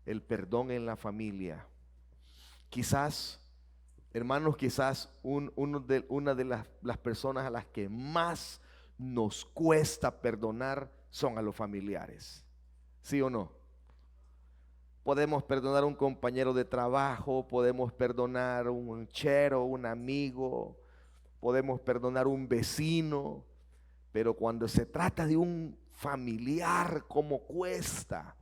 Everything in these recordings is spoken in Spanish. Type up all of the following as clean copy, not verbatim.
el perdón en la familia. Quizás, hermanos, una de las personas a las que más nos cuesta perdonar son a los familiares. ¿Sí o no? Podemos perdonar a un compañero de trabajo, podemos perdonar a un chero, un amigo, podemos perdonar a un vecino, pero cuando se trata de un familiar, ¿cómo cuesta?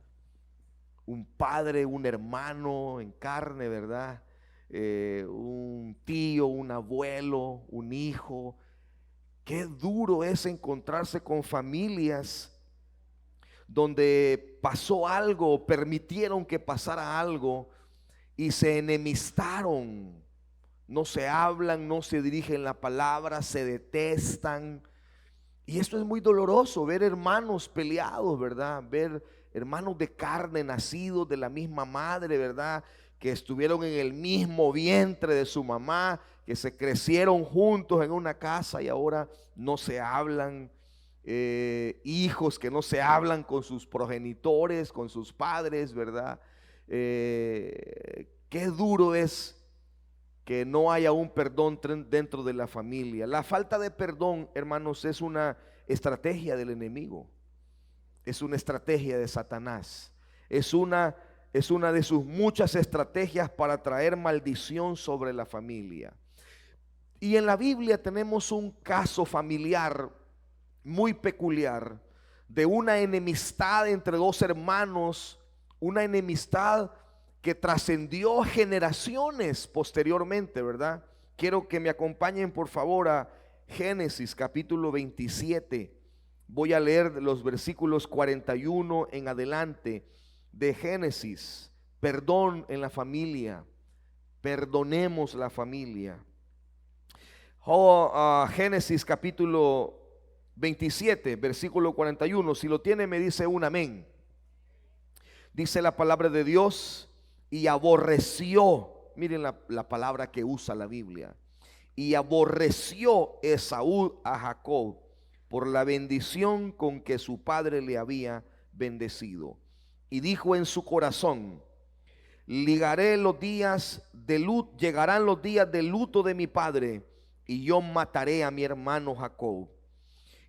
Un padre, un hermano en carne, ¿verdad? Un tío, un abuelo, un hijo. Qué duro es encontrarse con familias donde pasó algo, permitieron que pasara algo y se enemistaron. No se hablan, no se dirigen la palabra, se detestan. Y esto es muy doloroso, ver hermanos peleados, ¿verdad? Ver hermanos de carne nacidos de la misma madre, ¿verdad? Que estuvieron en el mismo vientre de su mamá, que se crecieron juntos en una casa y ahora no se hablan. Hijos que no se hablan con sus progenitores, con sus padres, ¿verdad? Qué duro es que no haya un perdón dentro de la familia. La falta de perdón, hermanos, es una estrategia del enemigo, es una estrategia de Satanás, es una de sus muchas estrategias para traer maldición sobre la familia. Y en la Biblia tenemos un caso familiar muy peculiar de una enemistad entre dos hermanos, una enemistad que trascendió generaciones posteriormente, ¿verdad? Quiero que me acompañen por favor a Génesis capítulo 27. Voy a leer los versículos 41 en adelante de Génesis. Perdón en la familia, perdonemos la familia. Génesis capítulo 27, versículo 41. Si lo tiene, me dice un amén. Dice la palabra de Dios: y aborreció, miren la palabra que usa la Biblia, y aborreció Esaú a Jacob por la bendición con que su padre le había bendecido. Y dijo en su corazón: ligaré los días de luto, llegarán los días de luto de mi padre, y yo mataré a mi hermano Jacob.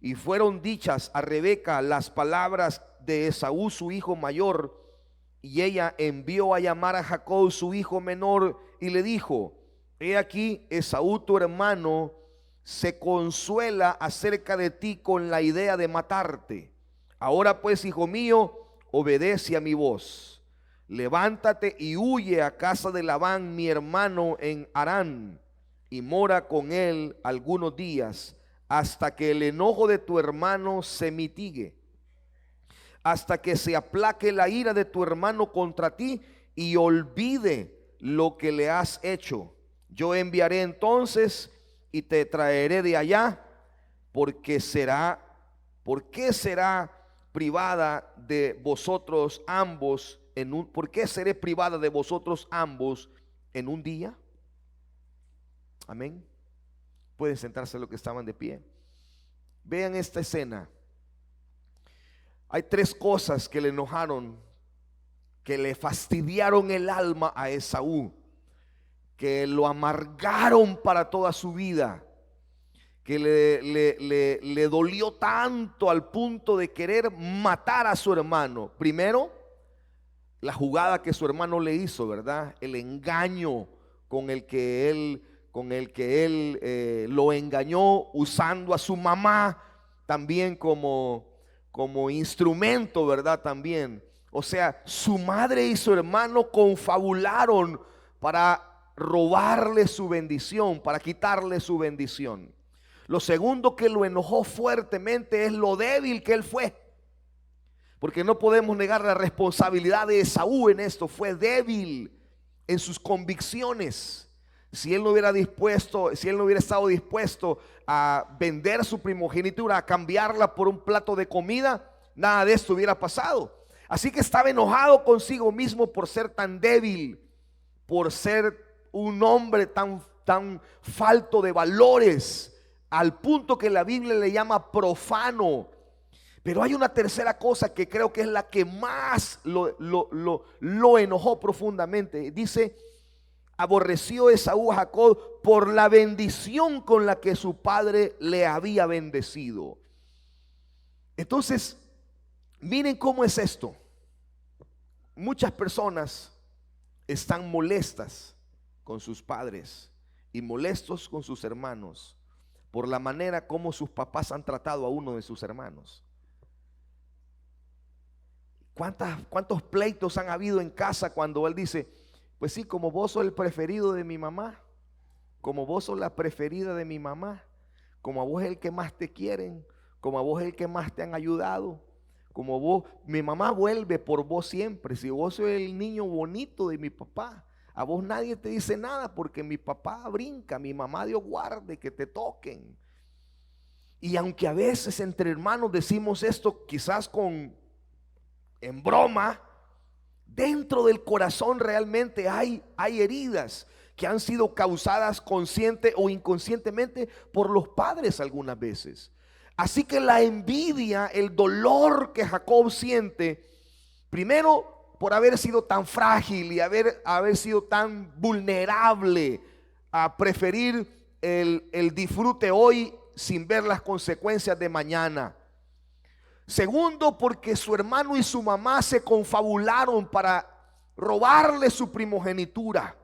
Y fueron dichas a Rebeca las palabras de Esaú su hijo mayor, y ella envió a llamar a Jacob su hijo menor y le dijo: he aquí, Esaú tu hermano se consuela acerca de ti con la idea de matarte. Ahora pues, hijo mío, obedece a mi voz. Levántate y huye a casa de Labán mi hermano en Harán, y mora con él algunos días, hasta que el enojo de tu hermano se mitigue, hasta que se aplaque la ira de tu hermano contra ti y olvide lo que le has hecho. Yo enviaré entonces y te traeré de allá, porque ¿por qué será privada de vosotros ambos ¿por qué seré privada de vosotros ambos en un día? Amén. Pueden sentarse los que estaban de pie. Vean esta escena. Hay tres cosas que le enojaron, que le fastidiaron el alma a Esaú, que lo amargaron para toda su vida, que le dolió tanto al punto de querer matar a su hermano. Primero, la jugada que su hermano le hizo, ¿verdad? El engaño con el que él lo engañó, usando a su mamá también como instrumento, ¿verdad? También. O sea, su madre y su hermano confabularon para robarle su bendición, para quitarle su bendición. Lo segundo que lo enojó fuertemente es lo débil que él fue. Porque no podemos negar la responsabilidad de Esaú en esto. Fue débil en sus convicciones. Si él no hubiera estado dispuesto a vender su primogenitura, a cambiarla por un plato de comida, nada de esto hubiera pasado. Así que estaba enojado consigo mismo por ser tan débil, por ser un hombre tan falto de valores, al punto que la Biblia le llama profano. Pero hay una tercera cosa que creo que es la que más lo enojó profundamente. Dice, aborreció Esaú a Jacob por la bendición con la que su padre le había bendecido. Entonces, miren cómo es esto. Muchas personas están molestas con sus padres y molestos con sus hermanos por la manera como sus papás han tratado a uno de sus hermanos. ¿Cuántos pleitos han habido en casa cuando él dice, pues sí, como vos sos el preferido de mi mamá, como vos sos la preferida de mi mamá, como a vos es el que más te quieren, como a vos es el que más te han ayudado, como vos, mi mamá vuelve por vos siempre, si vos sos el niño bonito de mi papá, a vos nadie te dice nada porque mi papá brinca, mi mamá Dios guarde que te toquen. Y aunque a veces entre hermanos decimos esto quizás en broma, dentro del corazón realmente hay heridas que han sido causadas consciente o inconscientemente por los padres algunas veces. Así que la envidia, el dolor que Jacob siente, primero por haber sido tan frágil y haber sido tan vulnerable a preferir el disfrute hoy sin ver las consecuencias de mañana. Segundo, porque su hermano y su mamá se confabularon para robarle su primogenitura.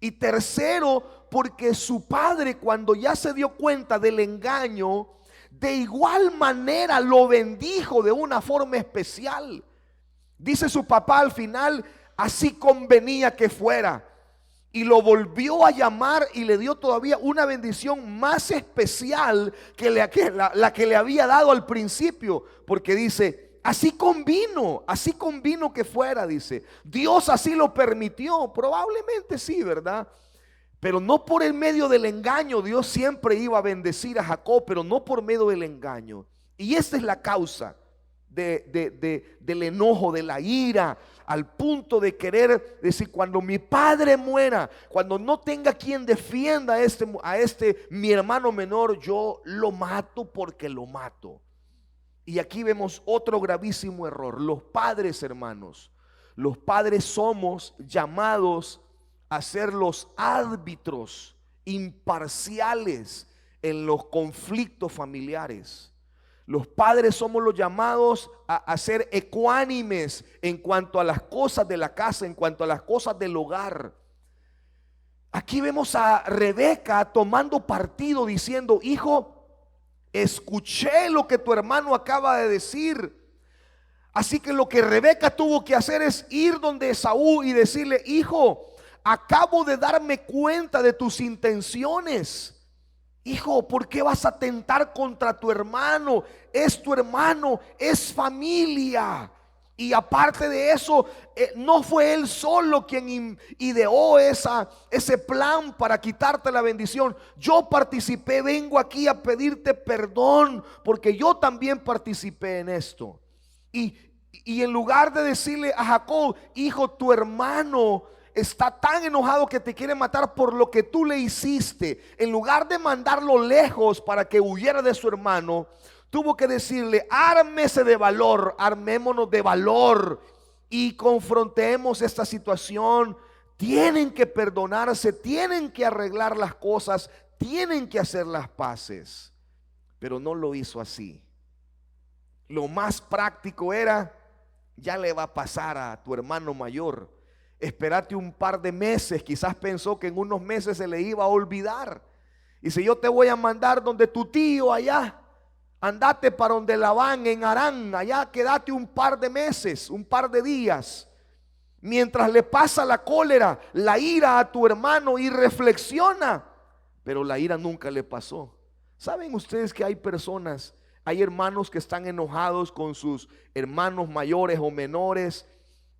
Y tercero, porque su padre, cuando ya se dio cuenta del engaño, de igual manera lo bendijo de una forma especial. Dice su papá al final, así convenía que fuera. Y lo volvió a llamar y le dio todavía una bendición más especial que la que le había dado al principio. Porque dice, así convino que fuera, dice. Dios así lo permitió, probablemente sí, ¿verdad? Pero no por el medio del engaño. Dios siempre iba a bendecir a Jacob, pero no por medio del engaño. Y esta es la causa del enojo, de la ira, al punto de querer decir, cuando mi padre muera, cuando no tenga quien defienda a este mi hermano menor, yo lo mato porque lo mato. Y aquí vemos otro gravísimo error. Los padres, hermanos, los padres somos llamados a ser los árbitros imparciales en los conflictos familiares. Los padres somos los llamados a ser ecuánimes en cuanto a las cosas de la casa, en cuanto a las cosas del hogar. Aquí vemos a Rebeca tomando partido diciendo, hijo, escuché lo que tu hermano acaba de decir. Así que lo que Rebeca tuvo que hacer es ir donde Esaú y decirle, hijo, acabo de darme cuenta de tus intenciones. Hijo, ¿por qué vas a atentar contra tu hermano? Es tu hermano, es familia. Y aparte de eso, no fue él solo quien ideó ese plan para quitarte la bendición. Yo participé, vengo aquí a pedirte perdón porque yo también participé en esto. Y en lugar de decirle a Jacob, hijo, tu hermano está tan enojado que te quiere matar por lo que tú le hiciste, en lugar de mandarlo lejos para que huyera de su hermano, tuvo que decirle, ármese de valor, armémonos de valor y confrontemos esta situación. Tienen que perdonarse, tienen que arreglar las cosas, tienen que hacer las paces. Pero no lo hizo así. Lo más práctico era, ya le va a pasar a tu hermano mayor, espérate un par de meses. Quizás pensó que en unos meses se le iba a olvidar. Y si yo te voy a mandar donde tu tío allá, andate para donde Labán en Harán, allá quédate un par de meses, un par de días, mientras le pasa la cólera, la ira a tu hermano y reflexiona. Pero la ira nunca le pasó. ¿Saben ustedes que hay personas, hay hermanos que están enojados con sus hermanos mayores o menores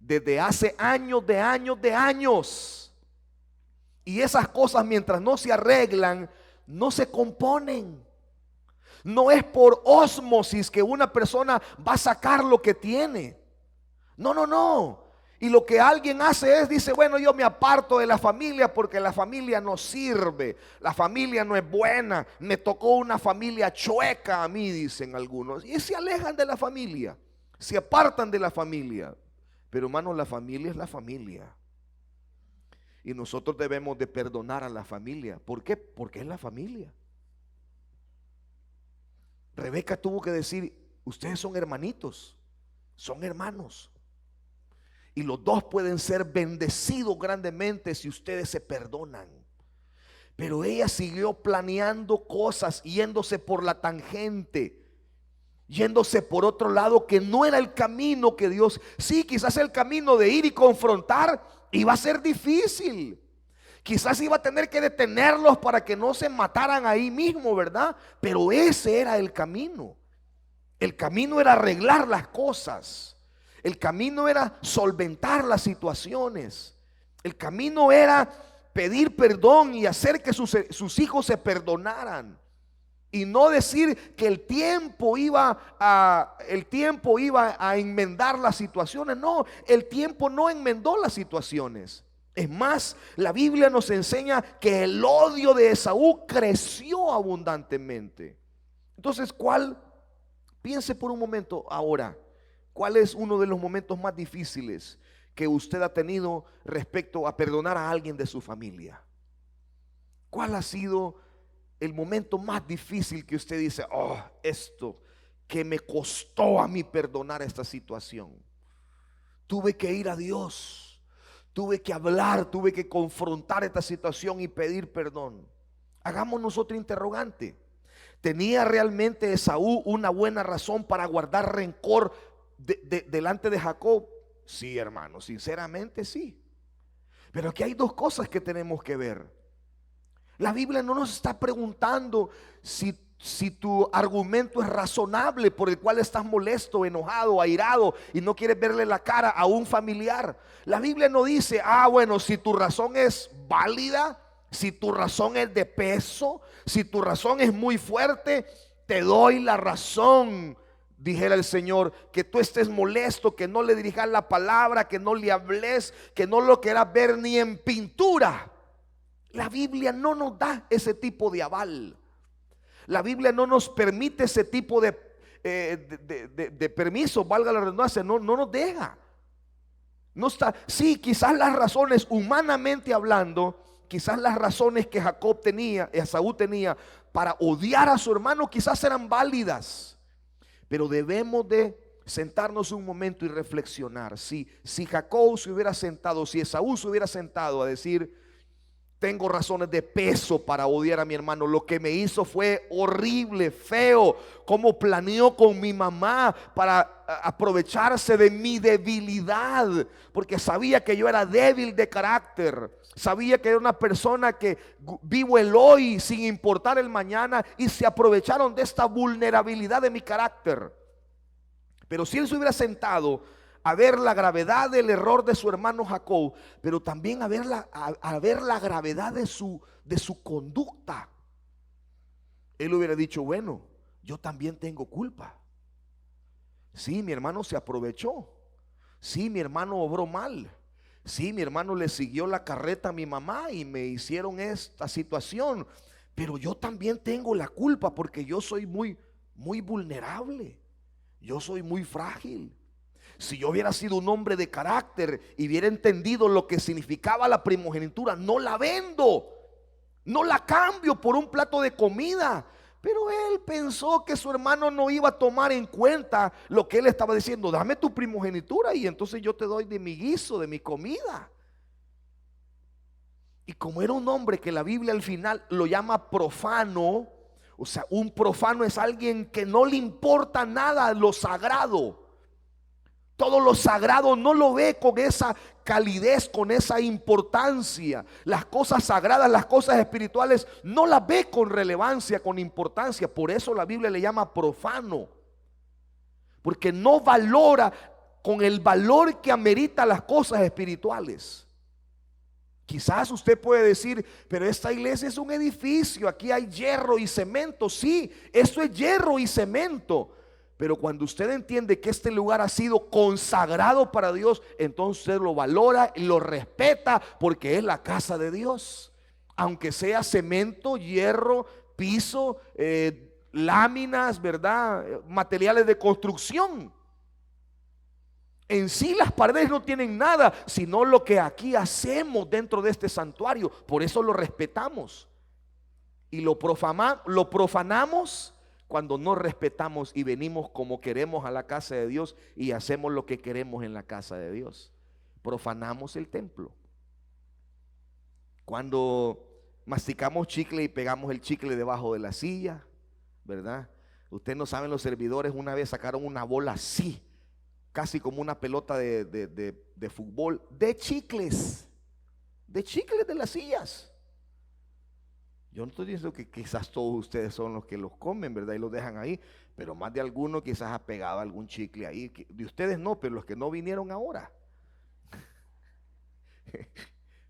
desde hace años de años? Y esas cosas, mientras no se arreglan, no se componen. No es por ósmosis que una persona va a sacar lo que tiene. No. Y lo que alguien hace es, dice, bueno, yo me aparto de la familia porque la familia no sirve, la familia no es buena, me tocó una familia chueca a mí, dicen algunos. Y se alejan de la familia, se apartan de la familia. Pero hermanos, la familia es la familia. Y nosotros debemos de perdonar a la familia. ¿Por qué? Porque es la familia. Rebeca tuvo que decir, ustedes son hermanitos, son hermanos. Y los dos pueden ser bendecidos grandemente si ustedes se perdonan. Pero ella siguió planeando cosas, yéndose por la tangente, yéndose por otro lado que no era el camino que Dios. Sí, quizás el camino de ir y confrontar iba a ser difícil. Quizás iba a tener que detenerlos para que no se mataran ahí mismo, ¿verdad? Pero ese era el camino. El camino era arreglar las cosas. El camino era solventar las situaciones. El camino era pedir perdón y hacer que sus hijos se perdonaran. Y no decir que el tiempo iba a enmendar las situaciones. No, el tiempo no enmendó las situaciones. Es más, la Biblia nos enseña que el odio de Esaú creció abundantemente. Entonces, piense por un momento ahora, ¿cuál es uno de los momentos más difíciles que usted ha tenido respecto a perdonar a alguien de su familia? ¿Cuál ha sido el momento más difícil que usted dice, oh, esto que me costó a mí perdonar esta situación? Tuve que ir a Dios, tuve que hablar, tuve que confrontar esta situación y pedir perdón. Hagámonos otra interrogante. ¿Tenía realmente Esaú una buena razón para guardar rencor delante de Jacob? Sí, hermano, sinceramente sí. Pero aquí hay dos cosas que tenemos que ver. La Biblia no nos está preguntando si tu argumento es razonable por el cual estás molesto, enojado, airado y no quieres verle la cara a un familiar. La Biblia no dice, bueno, si tu razón es válida, si tu razón es de peso, si tu razón es muy fuerte, te doy la razón. Dijera el Señor, que tú estés molesto, que no le dirijas la palabra, que no le hables, que no lo quieras ver ni en pintura. La Biblia no nos da ese tipo de aval. La Biblia no nos permite ese tipo de permiso, valga la redundancia, no nos deja. No está. Sí, quizás las razones, humanamente hablando, quizás las razones que Jacob tenía, Esaú tenía para odiar a su hermano, quizás eran válidas. Pero debemos de sentarnos un momento y reflexionar. Si Jacob se hubiera sentado, si Esaú se hubiera sentado a decir, tengo razones de peso para odiar a mi hermano, lo que me hizo fue horrible, feo, cómo planeó con mi mamá para aprovecharse de mi debilidad, porque sabía que yo era débil de carácter, sabía que era una persona que vivo el hoy sin importar el mañana, y se aprovecharon de esta vulnerabilidad de mi carácter. Pero si él se hubiera sentado a ver la gravedad del error de su hermano Jacob, pero también a ver la gravedad de su conducta, él hubiera dicho, bueno, yo también tengo culpa. Sí, mi hermano se aprovechó. Sí, mi hermano obró mal. Sí, mi hermano le siguió la carreta a mi mamá y me hicieron esta situación. Pero yo también tengo la culpa porque yo soy muy vulnerable. Yo soy muy frágil. Si yo hubiera sido un hombre de carácter y hubiera entendido lo que significaba la primogenitura, no la vendo, no la cambio por un plato de comida. Pero él pensó que su hermano no iba a tomar en cuenta lo que él estaba diciendo. Dame tu primogenitura y entonces yo te doy de mi guiso, de mi comida. Y como era un hombre que la Biblia al final lo llama profano, o sea, un profano es alguien que no le importa nada lo sagrado. Todo lo sagrado no lo ve con esa calidez, con esa importancia. Las cosas sagradas, las cosas espirituales, no las ve con relevancia, con importancia. Por eso la Biblia le llama profano, porque no valora con el valor que amerita las cosas espirituales. Quizás usted puede decir, pero esta iglesia es un edificio, aquí hay hierro y cemento. Sí, eso es hierro y cemento. Pero cuando usted entiende que este lugar ha sido consagrado para Dios, entonces usted lo valora y lo respeta porque es la casa de Dios. Aunque sea cemento, hierro, piso, láminas, ¿verdad? Materiales de construcción. En sí las paredes no tienen nada, sino lo que aquí hacemos dentro de este santuario. Por eso lo respetamos. Y lo profanamos cuando no respetamos y venimos como queremos a la casa de Dios y hacemos lo que queremos en la casa de Dios. Profanamos el templo. Cuando masticamos chicle y pegamos el chicle debajo de la silla, ¿verdad? Ustedes no saben, los servidores una vez sacaron una bola así, casi como una pelota de fútbol, de chicles de las sillas. Yo no estoy diciendo que quizás todos ustedes son los que los comen, ¿verdad? Y los dejan ahí, pero más de alguno quizás ha pegado algún chicle ahí. De ustedes no, pero los que no vinieron ahora.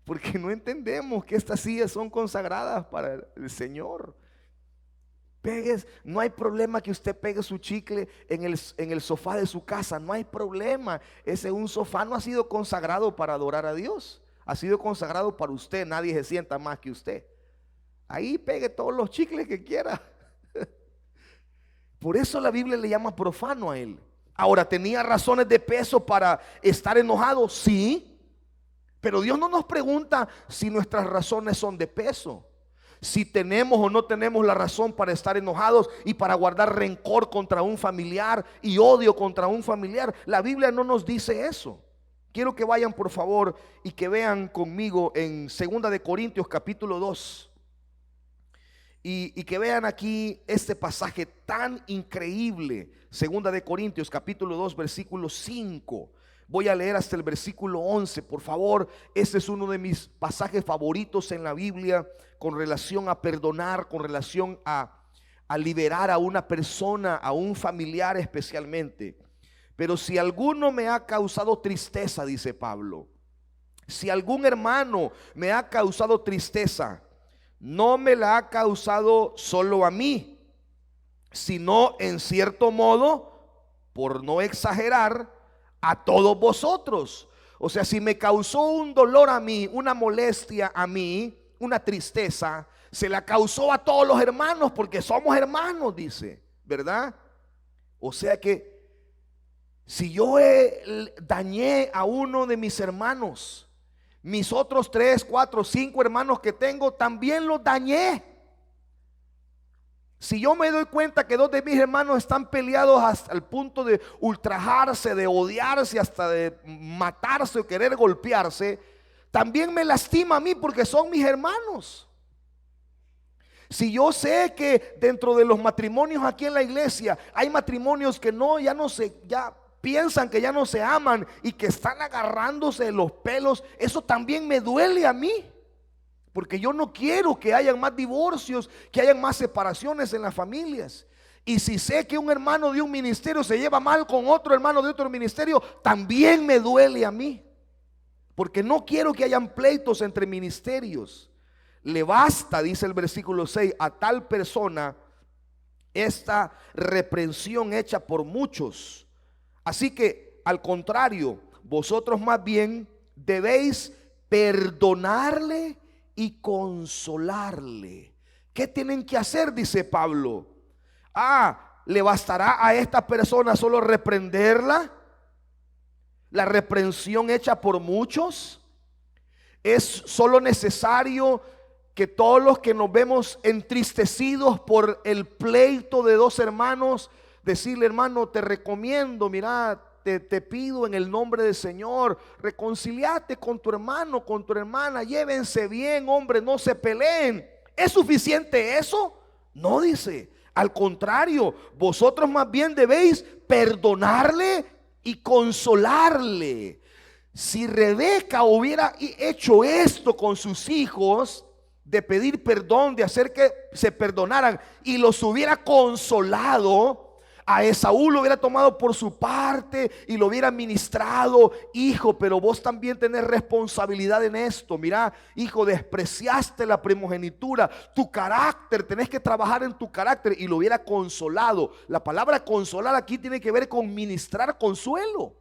Porque no entendemos que estas sillas son consagradas para el Señor. Pegues, no hay problema que usted pegue su chicle en el sofá de su casa, no hay problema. Un sofá no ha sido consagrado para adorar a Dios, ha sido consagrado para usted, nadie se sienta más que usted. Ahí pegue todos los chicles que quiera. Por eso la Biblia le llama profano a él. Ahora, ¿tenía razones de peso para estar enojado? Sí. Pero Dios no nos pregunta si nuestras razones son de peso, si tenemos o no tenemos la razón para estar enojados y para guardar rencor contra un familiar y odio contra un familiar. La Biblia no nos dice eso. Quiero que vayan por favor y que vean conmigo en 2 de Corintios capítulo 2 y que vean aquí este pasaje tan increíble. 2 de Corintios capítulo 2 versículo 5. Voy a leer hasta el versículo 11, por favor. Este es uno de mis pasajes favoritos en la Biblia con relación a perdonar, con relación a liberar a una persona, a un familiar especialmente. Pero si alguno me ha causado tristeza, dice Pablo, si algún hermano me ha causado tristeza, no me la ha causado solo a mí, sino en cierto modo, por no exagerar, a todos vosotros. O sea, si me causó un dolor a mí, una molestia a mí, una tristeza, se la causó a todos los hermanos, porque somos hermanos, dice, ¿verdad? O sea que si yo dañé a uno de mis hermanos, mis otros 3, 4, 5 hermanos que tengo, también los dañé. Si yo me doy cuenta que 2 de mis hermanos están peleados hasta el punto de ultrajarse, de odiarse, hasta de matarse o querer golpearse, también me lastima a mí porque son mis hermanos. Si yo sé que dentro de los matrimonios aquí en la iglesia hay matrimonios que ya piensan que ya no se aman y que están agarrándose de los pelos, eso también me duele a mí. Porque yo no quiero que hayan más divorcios, que hayan más separaciones en las familias. Y si sé que un hermano de un ministerio se lleva mal con otro hermano de otro ministerio, también me duele a mí. Porque no quiero que hayan pleitos entre ministerios. Le basta, dice el versículo 6, a tal persona esta reprensión hecha por muchos. Así que, al contrario, vosotros más bien debéis perdonarle y consolarle. ¿Qué tienen que hacer? Dice Pablo. ¿Le bastará a esta persona solo reprenderla? La reprensión hecha por muchos. Es solo necesario que todos los que nos vemos entristecidos por el pleito de 2 hermanos, decirle: hermano, te recomiendo, mira, te pido en el nombre del Señor, reconciliate con tu hermano, con tu hermana, llévense bien, hombre, no se peleen. ¿Es suficiente eso? No, dice. Al contrario, vosotros más bien debéis perdonarle y consolarle. Si Rebeca hubiera hecho esto con sus hijos, de pedir perdón, de hacer que se perdonaran y los hubiera consolado, A Esaú lo hubiera tomado por su parte y lo hubiera ministrado. Hijo, pero vos también tenés responsabilidad en esto. Mira, hijo, despreciaste la primogenitura, tu carácter, tenés que trabajar en tu carácter. Y lo hubiera consolado. La palabra consolar aquí tiene que ver con ministrar consuelo.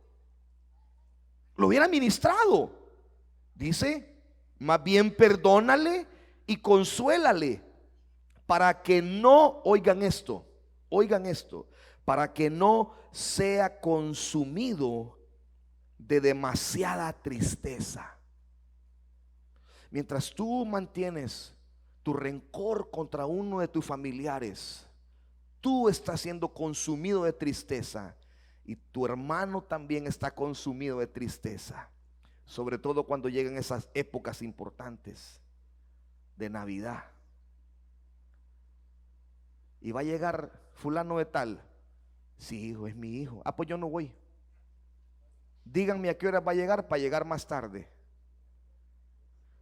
Lo hubiera ministrado. Dice, más bien perdónale y consuélale, para que no, oigan esto, para que no sea consumido de demasiada tristeza. Mientras tú mantienes tu rencor contra uno de tus familiares, tú estás siendo consumido de tristeza, y tu hermano también está consumido de tristeza, sobre todo cuando llegan esas épocas importantes de Navidad. Y va a llegar fulano de tal. Sí, hijo, es mi hijo. Ah, pues yo no voy. Díganme a qué hora va a llegar para llegar más tarde.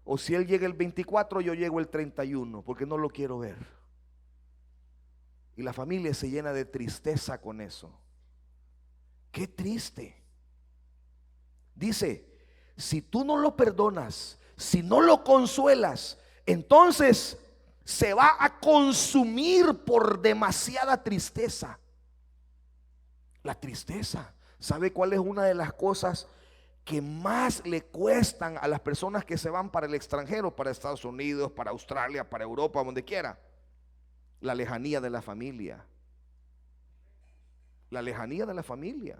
O si él llega el 24, yo llego el 31, porque no lo quiero ver. Y la familia se llena de tristeza con eso. Qué triste. Dice, si tú no lo perdonas, si no lo consuelas, entonces se va a consumir por demasiada tristeza. La tristeza, ¿sabe cuál es una de las cosas que más le cuestan a las personas que se van para el extranjero, para Estados Unidos, para Australia, para Europa, donde quiera? La lejanía de la familia. La lejanía de la familia.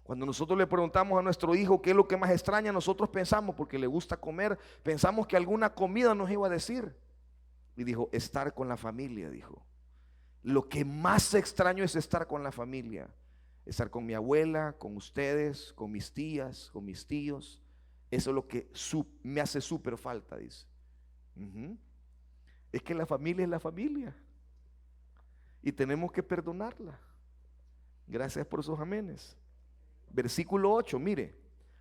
Cuando nosotros le preguntamos a nuestro hijo qué es lo que más extraña, nosotros pensamos, porque le gusta comer, pensamos que alguna comida nos iba a decir. Y dijo, estar con la familia, dijo. Lo que más extraño es estar con la familia. Estar con mi abuela, con ustedes, con mis tías, con mis tíos. Eso es lo que me hace súper falta, dice. Es que la familia es la familia. Y tenemos que perdonarla. Gracias por sus amenes. Versículo 8, mire,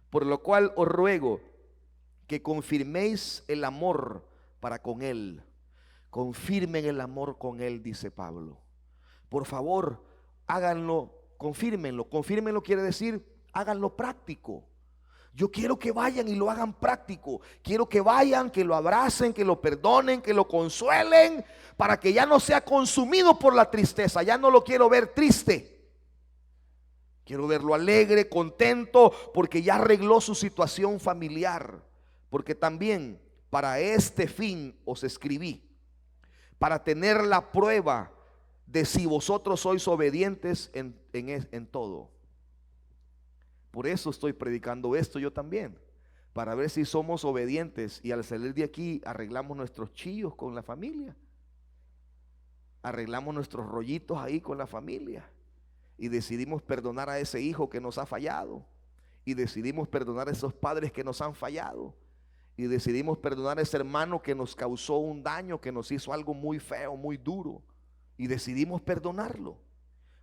por lo cual os ruego que confirméis el amor para con él. Confirmen el amor con él, dice Pablo. Por favor, háganlo, confírmenlo. Confírmenlo quiere decir, háganlo práctico. Yo quiero que vayan y lo hagan práctico. Quiero que vayan, que lo abracen, que lo perdonen, que lo consuelen, para que ya no sea consumido por la tristeza. Ya no lo quiero ver triste. Quiero verlo alegre, contento, porque ya arregló su situación familiar. Porque también para este fin os escribí, para tener la prueba de si vosotros sois obedientes en todo. Por eso estoy predicando esto yo también, para ver si somos obedientes y al salir de aquí arreglamos nuestros chillos con la familia, arreglamos nuestros rollitos ahí con la familia. Y decidimos perdonar a ese hijo que nos ha fallado. Y decidimos perdonar a esos padres que nos han fallado. Y decidimos perdonar a ese hermano que nos causó un daño, que nos hizo algo muy feo, muy duro. Y decidimos perdonarlo.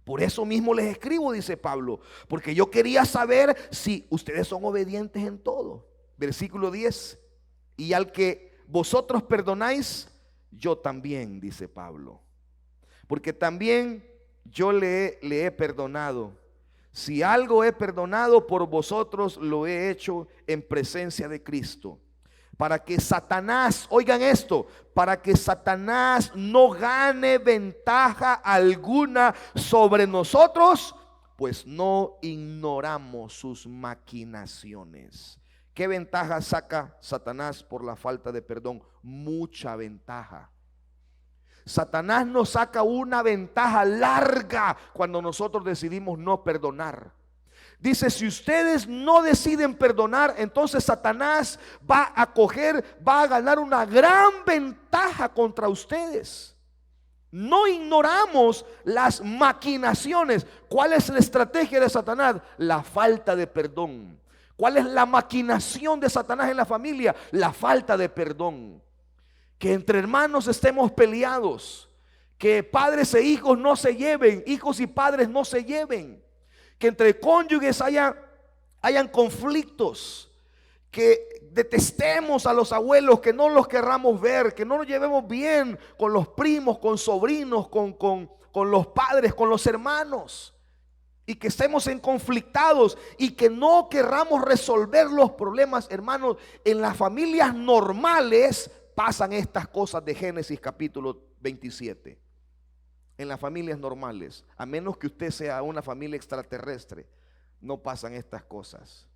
Por eso mismo les escribo, dice Pablo, porque yo quería saber si ustedes son obedientes en todo. Versículo 10. Y al que vosotros perdonáis, yo también, dice Pablo. Porque también yo le he perdonado. Si algo he perdonado por vosotros, lo he hecho en presencia de Cristo, para que Satanás, oigan esto, para que Satanás no gane ventaja alguna sobre nosotros, pues no ignoramos sus maquinaciones. ¿Qué ventaja saca Satanás por la falta de perdón? Mucha ventaja. Satanás nos saca una ventaja larga cuando nosotros decidimos no perdonar. Dice, si ustedes no deciden perdonar, entonces Satanás va a ganar una gran ventaja contra ustedes. No ignoramos las maquinaciones. ¿Cuál es la estrategia de Satanás? La falta de perdón. ¿Cuál es la maquinación de Satanás en la familia? La falta de perdón. Que entre hermanos estemos peleados, que padres e hijos no se lleven, hijos y padres no se lleven, que entre cónyuges hayan conflictos, que detestemos a los abuelos, que no los querramos ver, que no nos llevemos bien con los primos, con sobrinos, con con los padres, con los hermanos, y que estemos en conflictados y que no querramos resolver los problemas, hermanos. En las familias normales pasan estas cosas de Génesis capítulo 27. En las familias normales, a menos que usted sea una familia extraterrestre, no pasan estas cosas.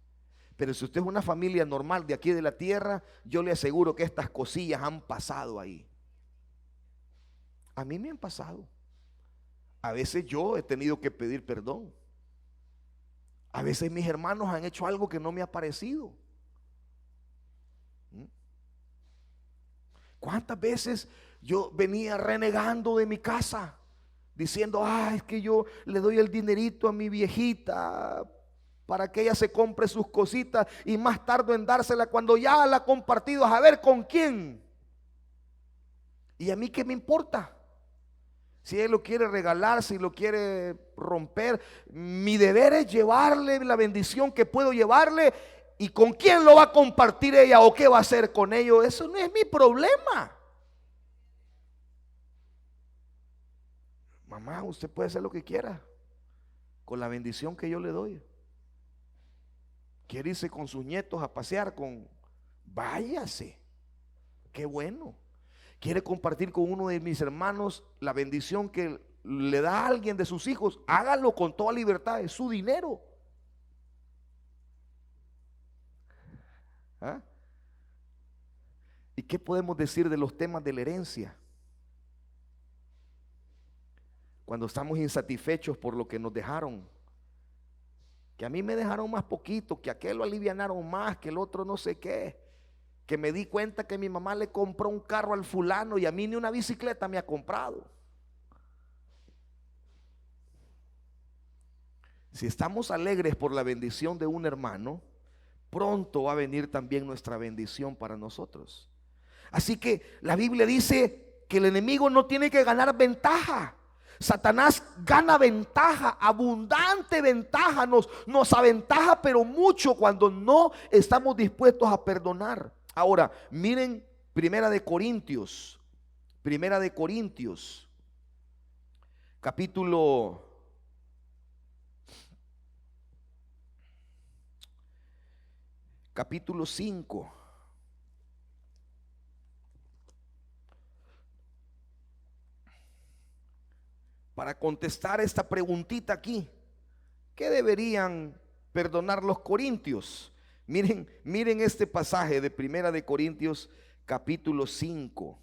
Pero si usted es una familia normal de aquí de la tierra, yo le aseguro que estas cosillas han pasado ahí. A mí me han pasado. A veces yo he tenido que pedir perdón. A veces mis hermanos han hecho algo que no me ha parecido. ¿Cuántas veces yo venía renegando de mi casa? Diciendo, es que yo le doy el dinerito a mi viejita para que ella se compre sus cositas, y más tardo en dársela cuando ya la ha compartido, a ver con quién. ¿Y a mí qué me importa? Si él lo quiere regalar, si lo quiere romper, mi deber es llevarle la bendición que puedo llevarle. ¿Y con quién lo va a compartir ella o qué va a hacer con ello? Eso no es mi problema. Mamá, usted puede hacer lo que quiera con la bendición que yo le doy. Quiere irse con sus nietos a pasear, váyase, qué bueno. Quiere compartir con uno de mis hermanos la bendición que le da a alguien de sus hijos, hágalo con toda libertad, es su dinero. ¿Y qué podemos decir de los temas de la herencia? Cuando estamos insatisfechos por lo que nos dejaron, que a mí me dejaron más poquito, que a aquel lo alivianaron más, que el otro no sé qué, que me di cuenta que mi mamá le compró un carro al fulano y a mí ni una bicicleta me ha comprado. Si estamos alegres por la bendición de un hermano, pronto va a venir también nuestra bendición para nosotros. Así que la Biblia dice que el enemigo no tiene que ganar ventaja. Satanás gana ventaja, abundante ventaja, nos aventaja, pero mucho cuando no estamos dispuestos a perdonar. Ahora, miren Primera de Corintios, capítulo 5. Para contestar esta preguntita aquí, ¿qué deberían perdonar los corintios? Miren este pasaje de Primera de Corintios capítulo 5,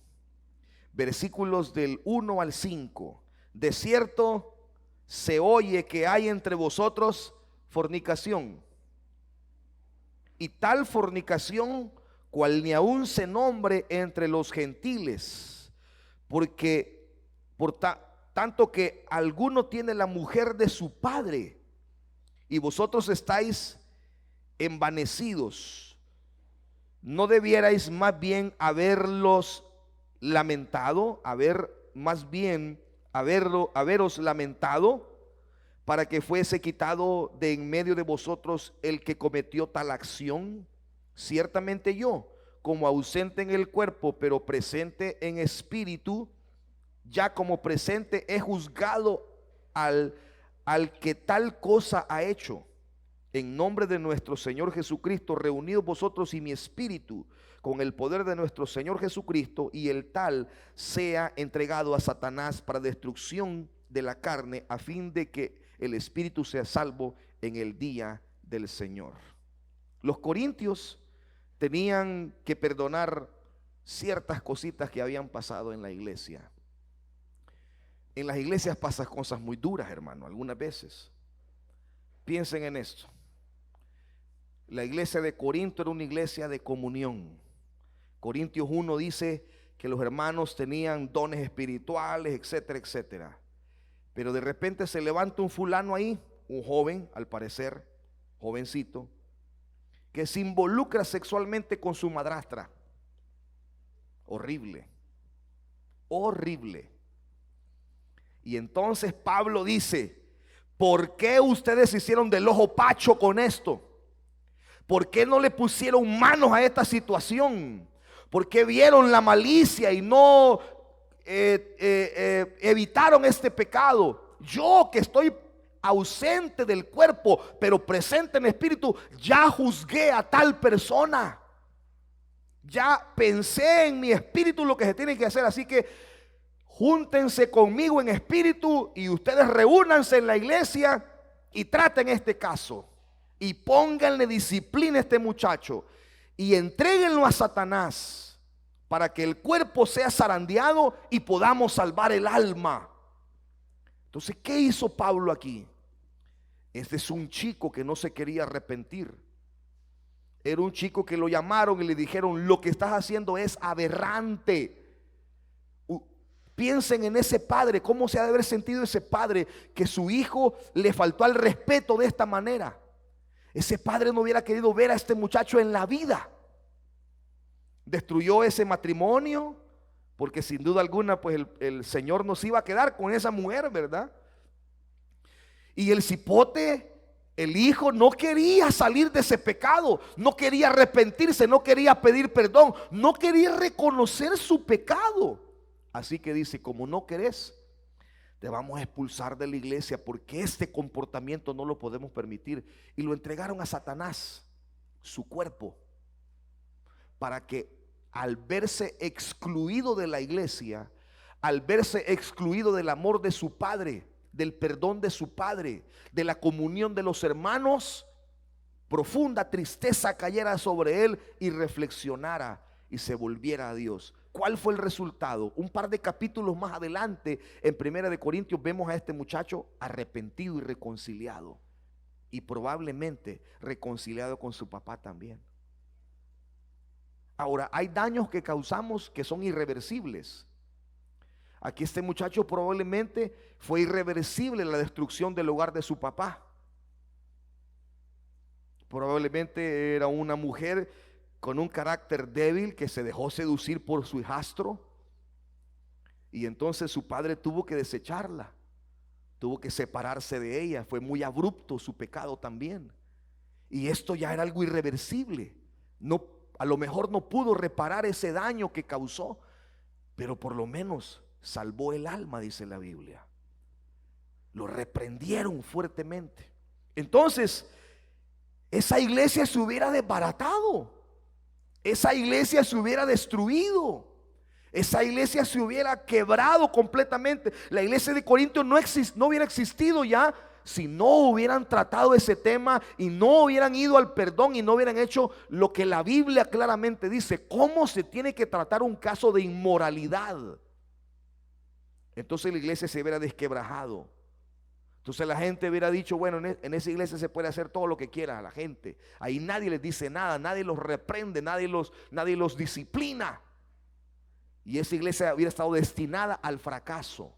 versículos del 1 al 5. De cierto se oye que hay entre vosotros fornicación, y tal fornicación cual ni aún se nombre entre los gentiles, porque tanto que alguno tiene la mujer de su padre, y vosotros estáis envanecidos. ¿No debierais más bien haberos lamentado para que fuese quitado de en medio de vosotros el que cometió tal acción? Ciertamente yo, como ausente en el cuerpo, pero presente en espíritu, ya como presente he juzgado al que tal cosa ha hecho. En nombre de nuestro Señor Jesucristo, reunidos vosotros y mi espíritu con el poder de nuestro Señor Jesucristo, y el tal sea entregado a Satanás para destrucción de la carne, a fin de que el espíritu sea salvo en el día del Señor. Los corintios tenían que perdonar ciertas cositas que habían pasado en la iglesia. En las iglesias pasan cosas muy duras, hermano, algunas veces. Piensen en esto. La iglesia de Corinto era una iglesia de comunión. Corintios 1 dice que los hermanos tenían dones espirituales, etcétera, etcétera. Pero de repente se levanta un fulano ahí, un joven, al parecer, jovencito, que se involucra sexualmente con su madrastra. Horrible, horrible. Y entonces Pablo dice: ¿por qué ustedes hicieron del ojo pacho con esto? ¿Por qué no le pusieron manos a esta situación? ¿Por qué vieron la malicia y no evitaron este pecado. Yo que estoy ausente del cuerpo, pero presente en espíritu, ya juzgué a tal persona. Ya pensé en mi espíritu lo que se tiene que hacer. Así que júntense conmigo en espíritu y ustedes reúnanse en la iglesia y traten este caso. Y pónganle disciplina a este muchacho y entréguenlo a Satanás para que el cuerpo sea zarandeado y podamos salvar el alma. Entonces, ¿qué hizo Pablo aquí? Este es un chico que no se quería arrepentir. Era un chico que lo llamaron y le dijeron: lo que estás haciendo es aberrante. Piensen en ese padre, cómo se ha de haber sentido ese padre que su hijo le faltó al respeto de esta manera. Ese padre no hubiera querido ver a este muchacho en la vida. Destruyó ese matrimonio, porque sin duda alguna pues el Señor nos iba a quedar con esa mujer, ¿verdad? Y el cipote, el hijo, no quería salir de ese pecado, no quería arrepentirse, no quería pedir perdón, no quería reconocer su pecado. Así que dice: como no querés, te vamos a expulsar de la iglesia, porque este comportamiento no lo podemos permitir. Y lo entregaron a Satanás, su cuerpo, para que al verse excluido de la iglesia, al verse excluido del amor de su padre, del perdón de su padre, de la comunión de los hermanos, profunda tristeza cayera sobre él y reflexionara y se volviera a Dios. ¿Cuál fue el resultado? Un par de capítulos más adelante, en 1 Corintios, vemos a este muchacho arrepentido y reconciliado, y probablemente reconciliado con su papá también. Ahora, hay daños que causamos que son irreversibles. Aquí este muchacho probablemente fue irreversible la destrucción del hogar de su papá. Probablemente era una mujer con un carácter débil que se dejó seducir por su hijastro, y entonces su padre tuvo que desecharla, tuvo que separarse de ella. Fue muy abrupto su pecado también, y esto ya era algo irreversible. No, a lo mejor no pudo reparar ese daño que causó, pero por lo menos salvó el alma, dice la Biblia. Lo reprendieron fuertemente. Entonces esa iglesia se hubiera desbaratado, esa iglesia se hubiera destruido, esa iglesia se hubiera quebrado completamente. La iglesia de Corinto no hubiera existido ya si no hubieran tratado ese tema y no hubieran ido al perdón y no hubieran hecho lo que la Biblia claramente dice: cómo se tiene que tratar un caso de inmoralidad. Entonces la iglesia se hubiera desquebrajado. Entonces la gente hubiera dicho: bueno, en esa iglesia se puede hacer todo lo que quiera a la gente. Ahí nadie les dice nada, nadie los reprende, nadie los disciplina. Y esa iglesia hubiera estado destinada al fracaso.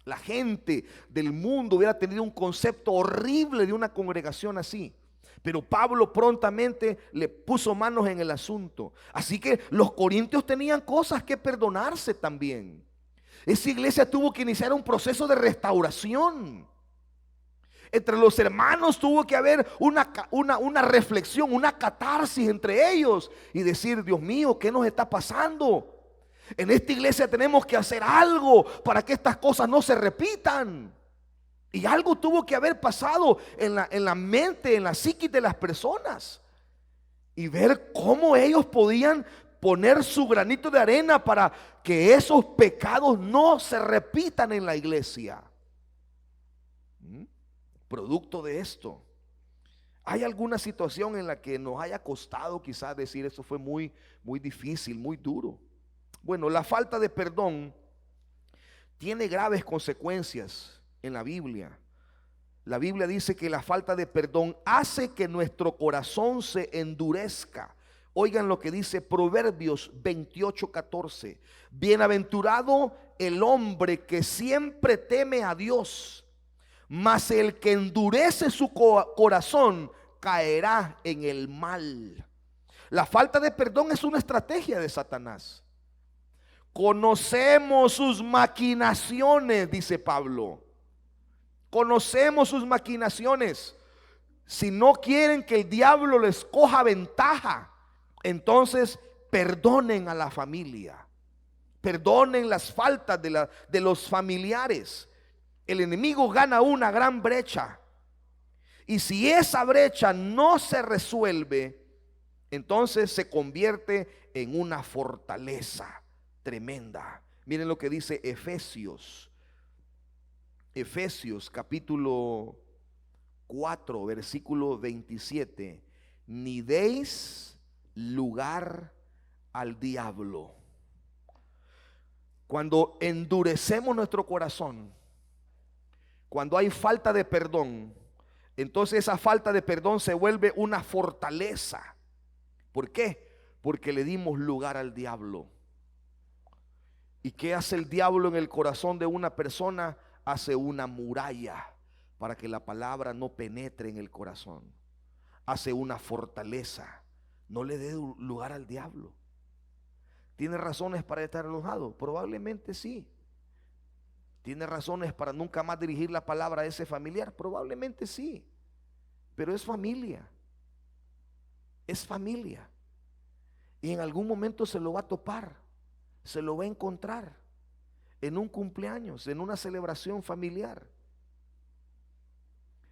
La gente del mundo hubiera tenido un concepto horrible de una congregación así. Pero Pablo prontamente le puso manos en el asunto. Así que los corintios tenían cosas que perdonarse también. Esa iglesia tuvo que iniciar un proceso de restauración. Entre los hermanos tuvo que haber una reflexión, una catarsis entre ellos y decir: Dios mío, ¿qué nos está pasando? En esta iglesia tenemos que hacer algo para que estas cosas no se repitan. Y algo tuvo que haber pasado en la mente, en la psiquis de las personas, y ver cómo ellos podían poner su granito de arena para que esos pecados no se repitan en la iglesia. Producto de esto, ¿hay alguna situación en la que nos haya costado quizás decir: eso fue muy, muy difícil, muy duro? Bueno, la falta de perdón tiene graves consecuencias en la Biblia. La Biblia dice que la falta de perdón hace que nuestro corazón se endurezca. Oigan lo que dice Proverbios 28:14. Bienaventurado el hombre que siempre teme a Dios, mas el que endurece su corazón caerá en el mal. La falta de perdón es una estrategia de Satanás. Conocemos sus maquinaciones, dice Pablo. Conocemos sus maquinaciones. Si no quieren que el diablo les coja ventaja, entonces perdonen a la familia, Perdonen las faltas de los familiares. El enemigo gana una gran brecha. Y si esa brecha no se resuelve, entonces se convierte en una fortaleza tremenda. Miren lo que dice Efesios capítulo 4, versículo 27. Ni deis lugar al diablo. Cuando endurecemos nuestro corazón, cuando hay falta de perdón, entonces esa falta de perdón se vuelve una fortaleza. ¿Por qué? Porque le dimos lugar al diablo. ¿Y qué hace el diablo en el corazón de una persona? Hace una muralla para que la palabra no penetre en el corazón. Hace una fortaleza. No le dé lugar al diablo. ¿Tiene razones para estar enojado? Probablemente sí. ¿Tiene razones para nunca más dirigir la palabra a ese familiar? Probablemente sí. Pero es familia. Es familia. Y en algún momento se lo va a topar. Se lo va a encontrar. En un cumpleaños, en una celebración familiar.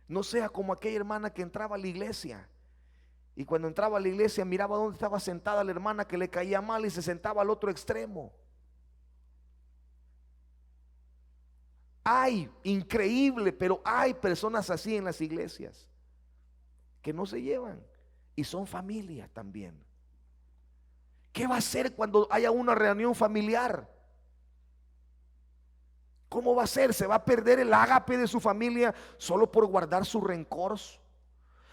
No sea como aquella hermana que entraba a la iglesia. Y cuando entraba a la iglesia miraba dónde estaba sentada la hermana que le caía mal y se sentaba al otro extremo. Hay, increíble, pero hay personas así en las iglesias que no se llevan y son familias también. ¿Qué va a hacer cuando haya una reunión familiar? ¿Cómo va a ser? ¿Se va a perder el ágape de su familia solo por guardar su rencor?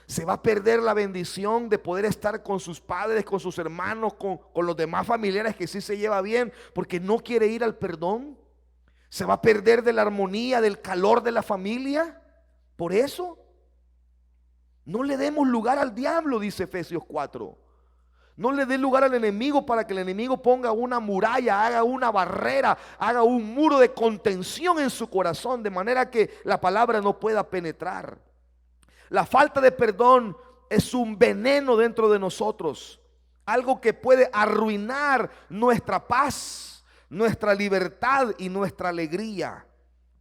¿Se va a perder la bendición de poder estar con sus padres, con sus hermanos, con los demás familiares que sí se lleva bien, porque no quiere ir al perdón? ¿Se va a perder de la armonía, del calor de la familia? Por eso no le demos lugar al diablo, dice Efesios 4. No le dé lugar al enemigo para que el enemigo ponga una muralla, haga una barrera, haga un muro de contención en su corazón, de manera que la palabra no pueda penetrar. La falta de perdón es un veneno dentro de nosotros, algo que puede arruinar nuestra paz, nuestra libertad y nuestra alegría.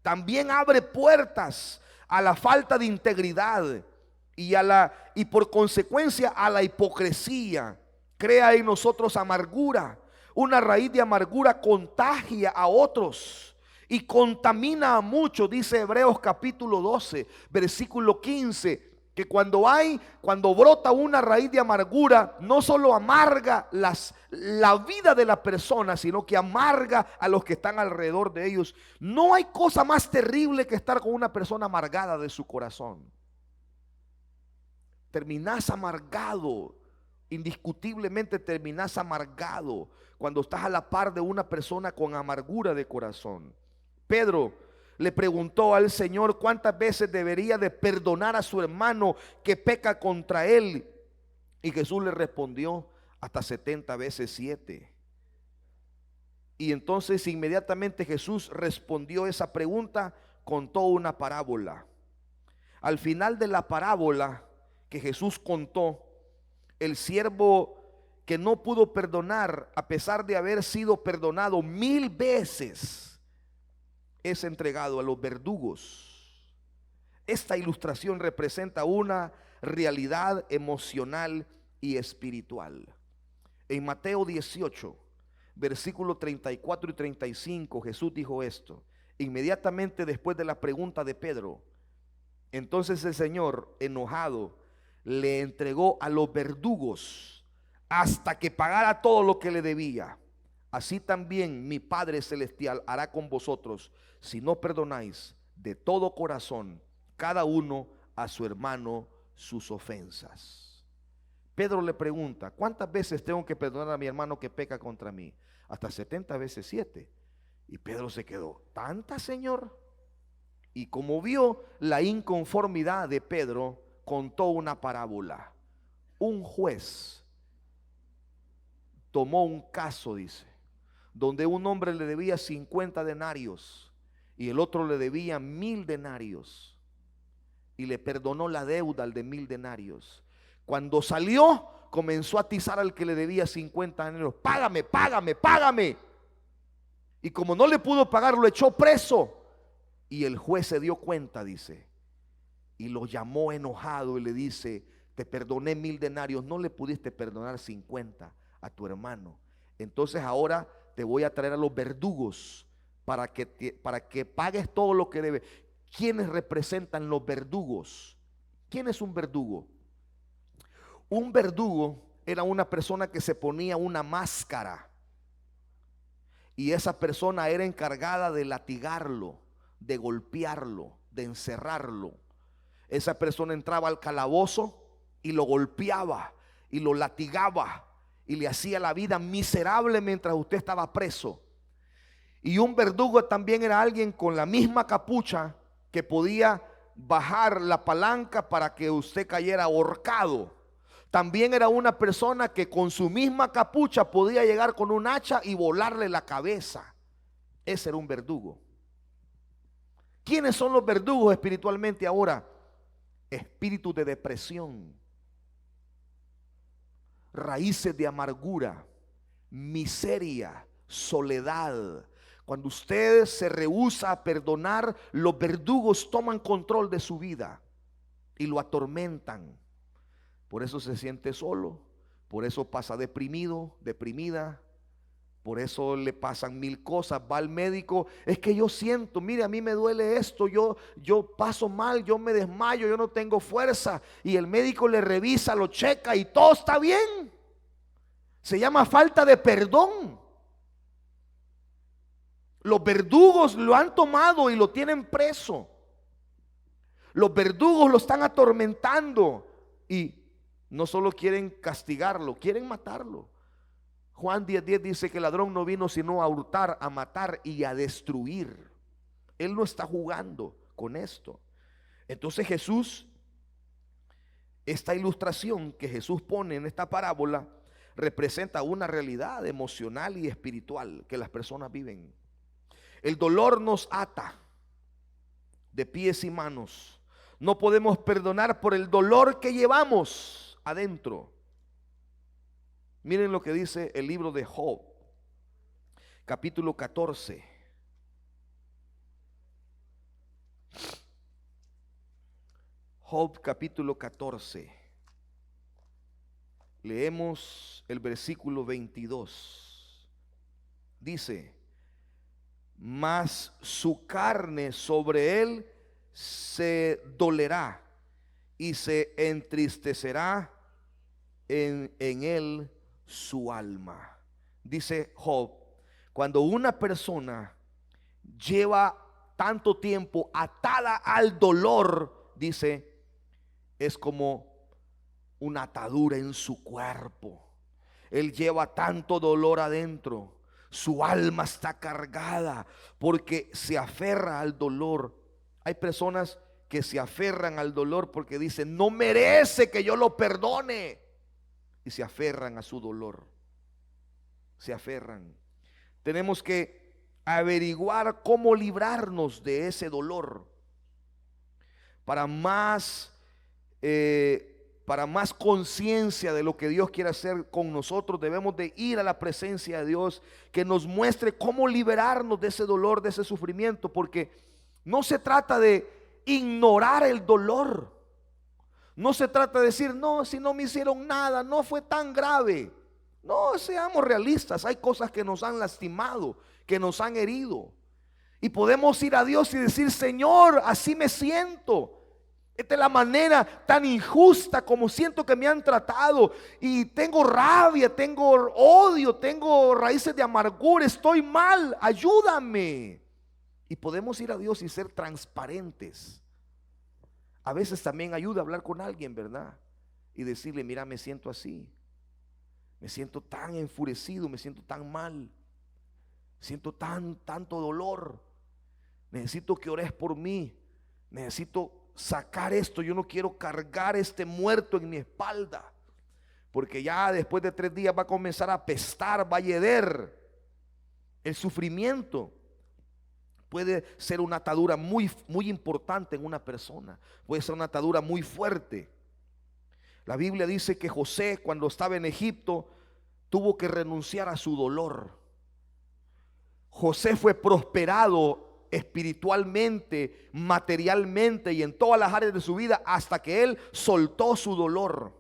También abre puertas a la falta de integridad y por consecuencia a la hipocresía. Crea en nosotros amargura. Una raíz de amargura contagia a otros y contamina a muchos. Dice Hebreos capítulo 12, versículo 15, que cuando brota una raíz de amargura, no solo amarga la vida de la persona, sino que amarga a los que están alrededor de ellos. No hay cosa más terrible que estar con una persona amargada de su corazón. Terminás amargado. Indiscutiblemente terminás amargado cuando estás a la par de una persona con amargura de corazón. Pedro le preguntó al Señor cuántas veces debería de perdonar a su hermano que peca contra él, y Jesús le respondió hasta 70 veces 7. Y entonces inmediatamente Jesús respondió esa pregunta, contó una parábola. Al final de la parábola que Jesús contó, el siervo que no pudo perdonar, a pesar de haber sido perdonado 1000 veces, es entregado a los verdugos. Esta ilustración representa una realidad emocional y espiritual. En Mateo 18, versículos 34 y 35, Jesús dijo esto, inmediatamente después de la pregunta de Pedro. Entonces el Señor, enojado, le entregó a los verdugos hasta que pagara todo lo que le debía. Así también mi Padre Celestial hará con vosotros si no perdonáis de todo corazón cada uno a su hermano sus ofensas. Pedro le pregunta, ¿cuántas veces tengo que perdonar a mi hermano que peca contra mí? Hasta 70 veces 7. Y Pedro se quedó, ¿tantas, Señor? Y como vio la inconformidad de Pedro, contó una parábola. Un juez tomó un caso, dice, donde un hombre le debía 50 denarios y el otro le debía 1000 denarios, y le perdonó la deuda al de 1000 denarios. Cuando salió, comenzó a atizar al que le debía 50 denarios. Págame, págame, págame. Y como no le pudo pagar, lo echó preso. Y el juez se dio cuenta, dice, y lo llamó enojado y le dice: te perdoné 1000 denarios, no le pudiste perdonar 50 a tu hermano. Entonces ahora te voy a traer a los verdugos para que pagues todo lo que debes. ¿Quiénes representan los verdugos? ¿Quién es un verdugo? Un verdugo era una persona que se ponía una máscara, y esa persona era encargada de latigarlo, de golpearlo, de encerrarlo. Esa persona entraba al calabozo y lo golpeaba y lo latigaba y le hacía la vida miserable mientras usted estaba preso. Y un verdugo también era alguien con la misma capucha que podía bajar la palanca para que usted cayera ahorcado. También era una persona que con su misma capucha podía llegar con un hacha y volarle la cabeza. Ese era un verdugo. ¿Quiénes son los verdugos espiritualmente ahora? Espíritus de depresión, raíces de amargura, miseria, soledad. Cuando usted se rehúsa a perdonar, los verdugos toman control de su vida y lo atormentan. Por eso se siente solo, por eso pasa deprimido, deprimida, por eso le pasan 1000 cosas. Va al médico: es que yo siento, mire, a mí me duele esto, yo paso mal, yo me desmayo, yo no tengo fuerza. Y el médico le revisa, lo checa y todo está bien. Se llama falta de perdón. Los verdugos lo han tomado y lo tienen preso. Los verdugos lo están atormentando y no solo quieren castigarlo, quieren matarlo. Juan 10:10 dice que el ladrón no vino sino a hurtar, a matar y a destruir. Él no está jugando con esto. Entonces Jesús, esta ilustración que Jesús pone en esta parábola, representa una realidad emocional y espiritual que las personas viven. El dolor nos ata de pies y manos. No podemos perdonar por el dolor que llevamos adentro. Miren lo que dice el libro de Job, capítulo 14. Job capítulo 14. Leemos el versículo 22. Dice: mas su carne sobre él se dolerá y se entristecerá en él su alma. Dice Job, cuando una persona lleva tanto tiempo atada al dolor, dice, es como una atadura en su cuerpo. Él lleva tanto dolor adentro, su alma está cargada porque se aferra al dolor. Hay personas que se aferran al dolor porque dicen: no merece que yo lo perdone, y se aferran a su dolor. Se aferran. Tenemos que averiguar cómo librarnos de ese dolor. Para más conciencia de lo que Dios quiere hacer con nosotros, debemos de ir a la presencia de Dios, que nos muestre cómo liberarnos de ese dolor, de ese sufrimiento, porque no se trata de ignorar el dolor. No se trata de decir: no, si no me hicieron nada, no fue tan grave. No, seamos realistas. Hay cosas que nos han lastimado, que nos han herido, y podemos ir a Dios y decir: Señor, así me siento. Esta es la manera tan injusta como siento que me han tratado, y tengo rabia, tengo odio, tengo raíces de amargura, estoy mal, ayúdame. Y podemos ir a Dios y ser transparentes. A veces también ayuda a hablar con alguien, ¿verdad? Y decirle: mira, me siento así, me siento tan enfurecido, me siento tan mal, siento tanto dolor, necesito que ores por mí, necesito sacar esto, yo no quiero cargar este muerto en mi espalda, porque ya después de 3 días va a comenzar a apestar, va a hieder. El sufrimiento puede ser una atadura muy importante en una persona, puede ser una atadura muy fuerte. La Biblia dice que José, cuando estaba en Egipto, tuvo que renunciar a su dolor. José fue prosperado espiritualmente, materialmente y en todas las áreas de su vida hasta que él soltó su dolor.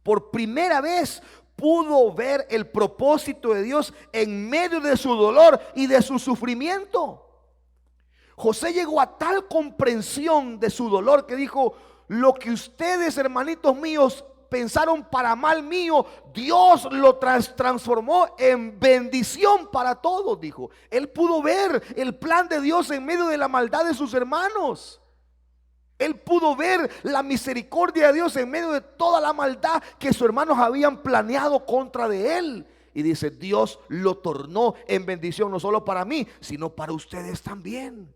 Por primera vez pudo ver el propósito de Dios en medio de su dolor y de su sufrimiento. José llegó a tal comprensión de su dolor que dijo: lo que ustedes, hermanitos míos, pensaron para mal mío, Dios lo transformó en bendición para todos, dijo. Él pudo ver el plan de Dios en medio de la maldad de sus hermanos. Él pudo ver la misericordia de Dios en medio de toda la maldad que sus hermanos habían planeado contra de él. Y dice: Dios lo tornó en bendición, no solo para mí, sino para ustedes también.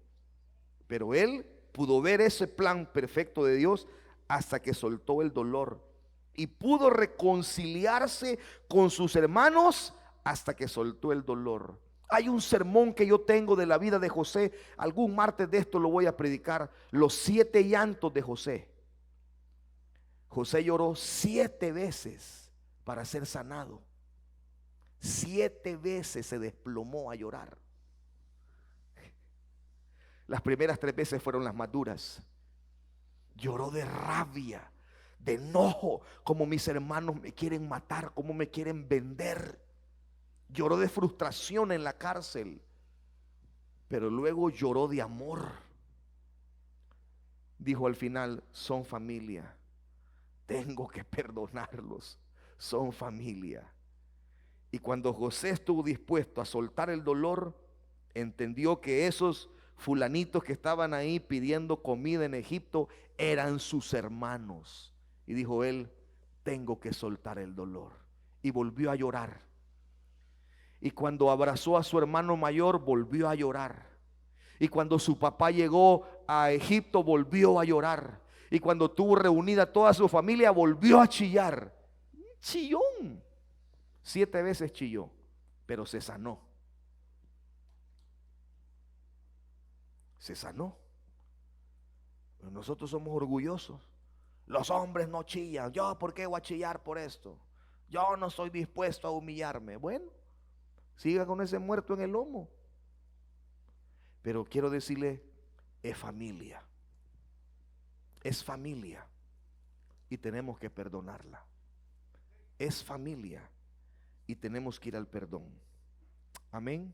Pero él pudo ver ese plan perfecto de Dios hasta que soltó el dolor. Y pudo reconciliarse con sus hermanos hasta que soltó el dolor. Hay un sermón que yo tengo de la vida de José. Algún martes de esto lo voy a predicar. Los 7 llantos de José. José lloró 7 veces para ser sanado. 7 veces se desplomó a llorar. Las primeras 3 veces fueron las más duras. Lloró de rabia, de enojo, como mis hermanos me quieren matar, como me quieren vender. Lloró de frustración en la cárcel, pero luego lloró de amor. Dijo al final: son familia, tengo que perdonarlos, son familia. Y cuando José estuvo dispuesto a soltar el dolor, entendió que esos fulanitos que estaban ahí pidiendo comida en Egipto eran sus hermanos. Y dijo él: tengo que soltar el dolor. Y volvió a llorar. Y cuando abrazó a su hermano mayor, volvió a llorar. Y cuando su papá llegó a Egipto, volvió a llorar. Y cuando tuvo reunida toda su familia, volvió a chillar. Chillón. 7 veces chilló, pero se sanó. Se sanó. Nosotros somos orgullosos. Los hombres no chillan. Yo, ¿por qué voy a chillar por esto? Yo no estoy dispuesto a humillarme. Bueno, siga con ese muerto en el lomo. Pero quiero decirle: es familia. Es familia. Y tenemos que perdonarla. Es familia. Y tenemos que ir al perdón. Amén.